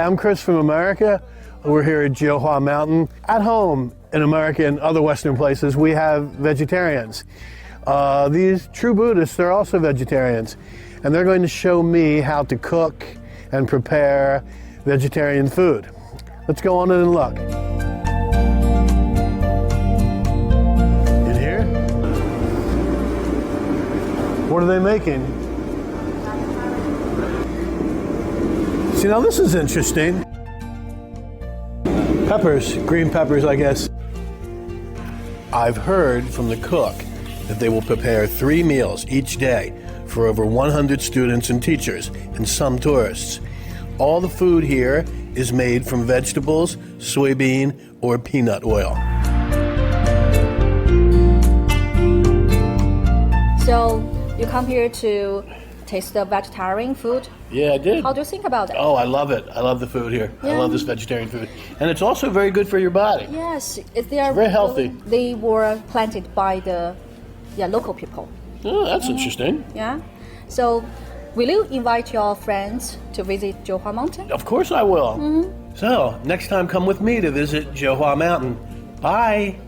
Hi, I'm Chris from America. We're here at Jieohua Mountain. At home in America and other Western places, we have vegetarians. These true Buddhists are also vegetarians, and they're going to show me how to cook and prepare vegetarian food. Let's go on in and look. In here? What are they making? See, now this is interesting. Peppers, green peppers, I guess. I've heard from the cook that they will prepare 3 meals each day for over 100 students and teachers and some tourists. All the food here is made from vegetables, soybean, or peanut oil. So you come here to taste the vegetarian food? Yeah, I did. How do you think about it? Oh, I love it. I love the food here. Yeah. I love this vegetarian food. And it's also very good for your body. Yes, they are very healthy. They were planted by the local people. Oh, that's interesting. Yeah. So will you invite your friends to visit Jieohua Mountain? Of course I will. So, next time come with me to visit Jieohua Mountain. Bye.